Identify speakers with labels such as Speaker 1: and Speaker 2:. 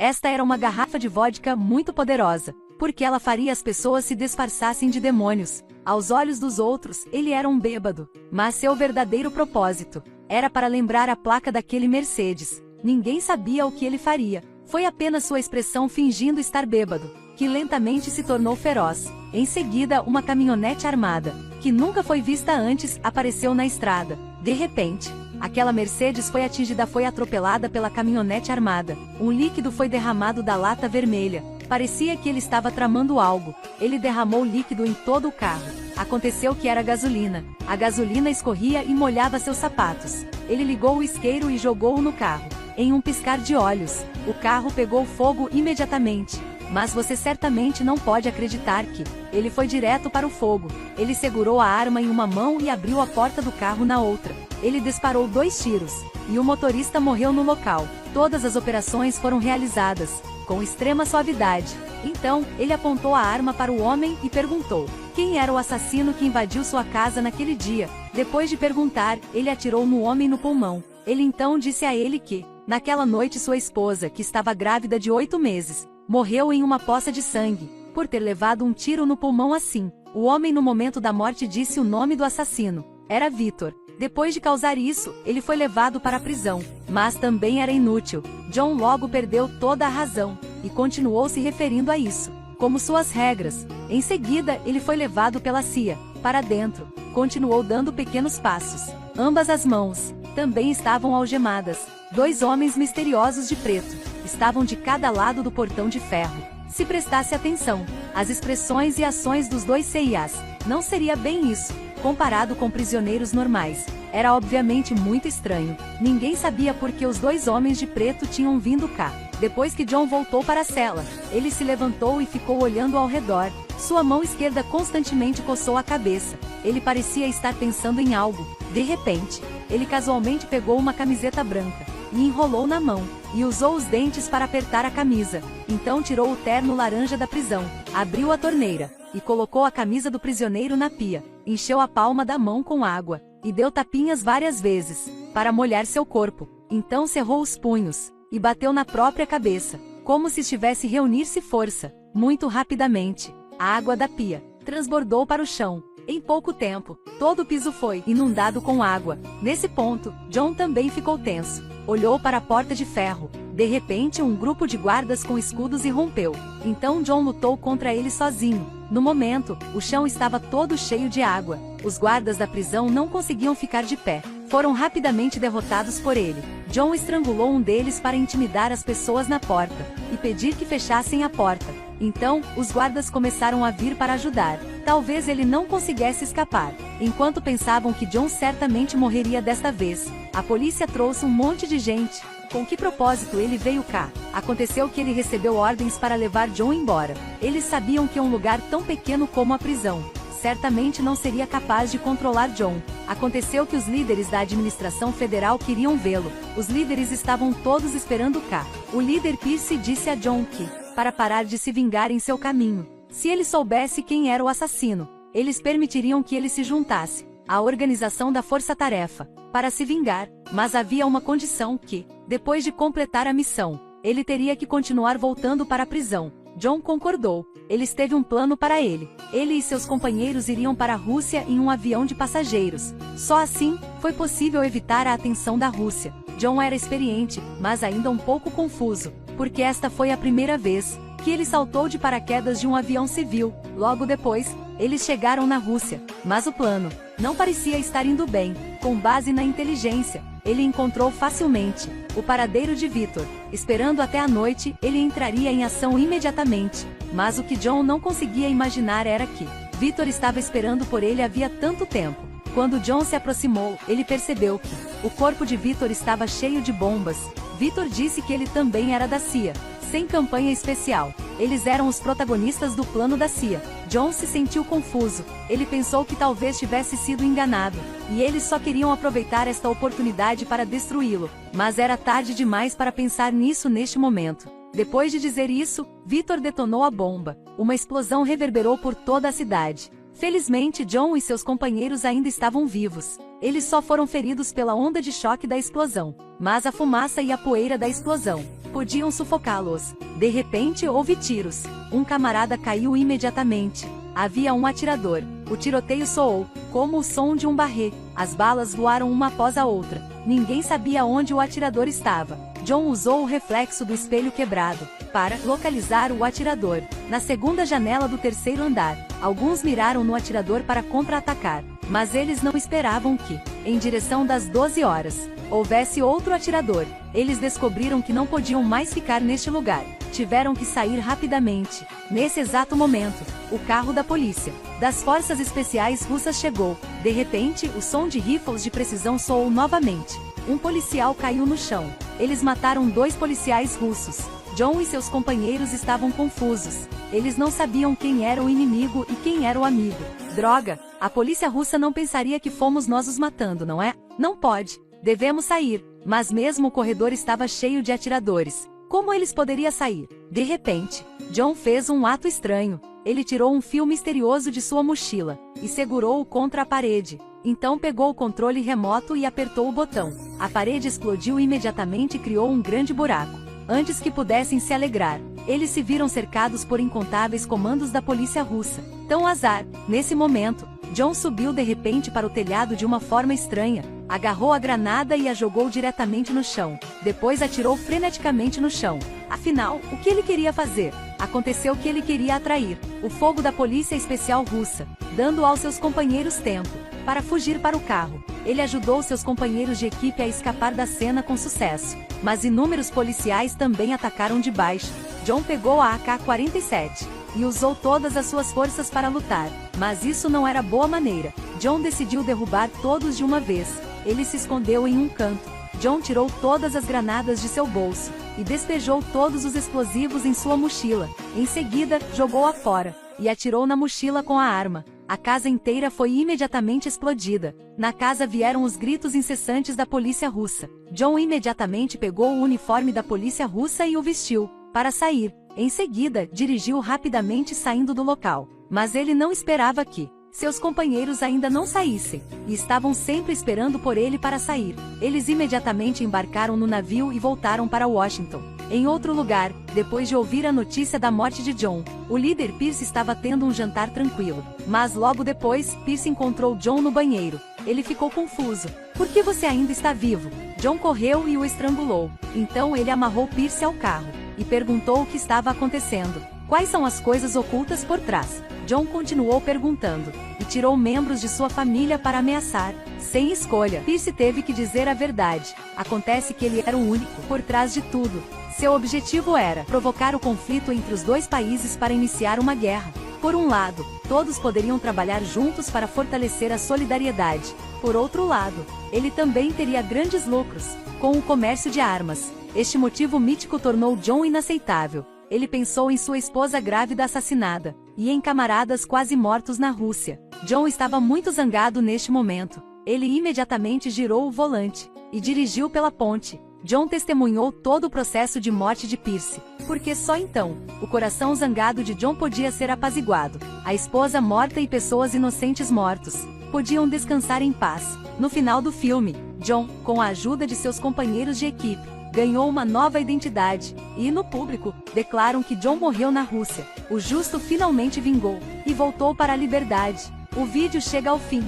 Speaker 1: Esta era uma garrafa de vodka muito poderosa, porque ela faria as pessoas se disfarçassem de demônios. Aos olhos dos outros, ele era um bêbado, mas seu verdadeiro propósito era para lembrar a placa daquele Mercedes. Ninguém sabia o que ele faria. Foi apenas sua expressão fingindo estar bêbado, que lentamente se tornou feroz. Em seguida, uma caminhonete armada, que nunca foi vista antes, apareceu na estrada. De repente, aquela Mercedes foi atropelada pela caminhonete armada. Um líquido foi derramado da lata vermelha. Parecia que ele estava tramando algo. Ele derramou líquido em todo o carro. Aconteceu que era gasolina. A gasolina escorria e molhava seus sapatos. Ele ligou o isqueiro e jogou-o no carro. Em um piscar de olhos, o carro pegou fogo imediatamente. Mas você certamente não pode acreditar que ele foi direto para o fogo. Ele segurou a arma em uma mão e abriu a porta do carro na outra. Ele disparou 2 tiros, e o motorista morreu no local. Todas as operações foram realizadas com extrema suavidade. Então, ele apontou a arma para o homem e perguntou quem era o assassino que invadiu sua casa naquele dia. Depois de perguntar, ele atirou no homem no pulmão. Ele então disse a ele que, naquela noite, sua esposa, que estava grávida de 8 meses, morreu em uma poça de sangue, por ter levado um tiro no pulmão assim. O homem no momento da morte disse o nome do assassino. Era Victor. Depois de causar isso, ele foi levado para a prisão. Mas também era inútil. John logo perdeu toda a razão, e continuou se referindo a isso como suas regras. Em seguida, ele foi levado pela CIA para dentro. Continuou dando pequenos passos. Ambas as mãos também estavam algemadas. 2 homens misteriosos de preto estavam de cada lado do portão de ferro. Se prestasse atenção, as expressões e ações dos 2 CIAs, não seria bem isso, comparado com prisioneiros normais. Era obviamente muito estranho. Ninguém sabia por que os 2 homens de preto tinham vindo cá. Depois que John voltou para a cela, ele se levantou e ficou olhando ao redor. Sua mão esquerda constantemente coçou a cabeça. Ele parecia estar pensando em algo. De repente, ele casualmente pegou uma camiseta branca e enrolou na mão, e usou os dentes para apertar a camisa. Então tirou o terno laranja da prisão, abriu a torneira, e colocou a camisa do prisioneiro na pia. Encheu a palma da mão com água, e deu tapinhas várias vezes, para molhar seu corpo. Então cerrou os punhos, e bateu na própria cabeça, como se estivesse reunir-se força. Muito rapidamente, a água da pia transbordou para o chão. Em pouco tempo, todo o piso foi inundado com água. Nesse ponto, John também ficou tenso. Olhou para a porta de ferro. De repente, um grupo de guardas com escudos irrompeu. Então John lutou contra eles sozinho. No momento, o chão estava todo cheio de água. Os guardas da prisão não conseguiam ficar de pé. Foram rapidamente derrotados por ele. John estrangulou um deles para intimidar as pessoas na porta e pedir que fechassem a porta. Então, os guardas começaram a vir para ajudar. Talvez ele não conseguisse escapar. Enquanto pensavam que John certamente morreria desta vez, a polícia trouxe um monte de gente. Com que propósito ele veio cá? Aconteceu que ele recebeu ordens para levar John embora. Eles sabiam que um lugar tão pequeno como a prisão certamente não seria capaz de controlar John. Aconteceu que os líderes da administração federal queriam vê-lo. Os líderes estavam todos esperando cá. O líder Pierce disse a John que, para parar de se vingar em seu caminho, se ele soubesse quem era o assassino, eles permitiriam que ele se juntasse à organização da Força-Tarefa para se vingar, mas havia uma condição que, depois de completar a missão, ele teria que continuar voltando para a prisão. John concordou. Eles teve um plano para ele. Ele e seus companheiros iriam para a Rússia em um avião de passageiros. Só assim, foi possível evitar a atenção da Rússia. John era experiente, mas ainda um pouco confuso, porque esta foi a primeira vez que ele saltou de paraquedas de um avião civil. Logo depois, eles chegaram na Rússia, mas o plano não parecia estar indo bem. Com base na inteligência, ele encontrou facilmente o paradeiro de Victor. Esperando até a noite, ele entraria em ação imediatamente. Mas o que John não conseguia imaginar era que Victor estava esperando por ele havia tanto tempo. Quando John se aproximou, ele percebeu que o corpo de Victor estava cheio de bombas. Victor disse que ele também era da CIA, sem campanha especial. Eles eram os protagonistas do plano da CIA. John se sentiu confuso. Ele pensou que talvez tivesse sido enganado, e eles só queriam aproveitar esta oportunidade para destruí-lo. Mas era tarde demais para pensar nisso neste momento. Depois de dizer isso, Victor detonou a bomba. Uma explosão reverberou por toda a cidade. Felizmente, John e seus companheiros ainda estavam vivos. Eles só foram feridos pela onda de choque da explosão, mas a fumaça e a poeira da explosão podiam sufocá-los. De repente houve tiros. Um camarada caiu imediatamente. Havia um atirador. O tiroteio soou, como o som de um barré. As balas voaram uma após a outra. Ninguém sabia onde o atirador estava. John usou o reflexo do espelho quebrado para localizar o atirador. Na segunda janela do terceiro andar, alguns miraram no atirador para contra-atacar, mas eles não esperavam que, em direção das 12 horas, houvesse outro atirador. Eles descobriram que não podiam mais ficar neste lugar. Tiveram que sair rapidamente. Nesse exato momento, o carro da polícia, das forças especiais russas chegou. De repente, o som de rifles de precisão soou novamente. Um policial caiu no chão. Eles mataram 2 policiais russos. John e seus companheiros estavam confusos. Eles não sabiam quem era o inimigo e quem era o amigo. Droga! A polícia russa não pensaria que fomos nós os matando, não é? Não pode. Devemos sair. Mas mesmo o corredor estava cheio de atiradores. Como eles poderiam sair? De repente, John fez um ato estranho. Ele tirou um fio misterioso de sua mochila e segurou-o contra a parede. Então pegou o controle remoto e apertou o botão. A parede explodiu imediatamente e criou um grande buraco. Antes que pudessem se alegrar, eles se viram cercados por incontáveis comandos da polícia russa. Tão azar! Nesse momento, John subiu de repente para o telhado de uma forma estranha, agarrou a granada e a jogou diretamente no chão. Depois atirou freneticamente no chão. Afinal, o que ele queria fazer? Aconteceu que ele queria atrair o fogo da polícia especial russa, dando aos seus companheiros tempo para fugir para o carro. Ele ajudou seus companheiros de equipe a escapar da cena com sucesso, mas inúmeros policiais também atacaram de baixo. John pegou a AK-47 e usou todas as suas forças para lutar, mas isso não era boa maneira. John decidiu derrubar todos de uma vez. Ele se escondeu em um canto. John tirou todas as granadas de seu bolso e despejou todos os explosivos em sua mochila. Em seguida, jogou-a fora e atirou na mochila com a arma. A casa inteira foi imediatamente explodida. Na casa vieram os gritos incessantes da polícia russa. John imediatamente pegou o uniforme da polícia russa e o vestiu para sair. Em seguida, dirigiu rapidamente saindo do local. Mas ele não esperava que seus companheiros ainda não saíssem, e estavam sempre esperando por ele para sair. Eles imediatamente embarcaram no navio e voltaram para Washington. Em outro lugar, depois de ouvir a notícia da morte de John, o líder Pierce estava tendo um jantar tranquilo. Mas logo depois, Pierce encontrou John no banheiro. Ele ficou confuso. Por que você ainda está vivo? John correu e o estrangulou. Então ele amarrou Pierce ao carro e perguntou o que estava acontecendo. Quais são as coisas ocultas por trás? John continuou perguntando, e tirou membros de sua família para ameaçar. Sem escolha, Pierce teve que dizer a verdade. Acontece que ele era o único por trás de tudo. Seu objetivo era provocar o conflito entre os 2 países para iniciar uma guerra. Por um lado, todos poderiam trabalhar juntos para fortalecer a solidariedade. Por outro lado, ele também teria grandes lucros com o comércio de armas. Este motivo mítico tornou John inaceitável. Ele pensou em sua esposa grávida assassinada, e em camaradas quase mortos na Rússia. John estava muito zangado neste momento. Ele imediatamente girou o volante e dirigiu pela ponte. John testemunhou todo o processo de morte de Pierce, porque só então, o coração zangado de John podia ser apaziguado. A esposa morta e pessoas inocentes mortos podiam descansar em paz. No final do filme, John, com a ajuda de seus companheiros de equipe, ganhou uma nova identidade, e no público, declaram que John morreu na Rússia. O justo finalmente vingou, e voltou para a liberdade. O vídeo chega ao fim.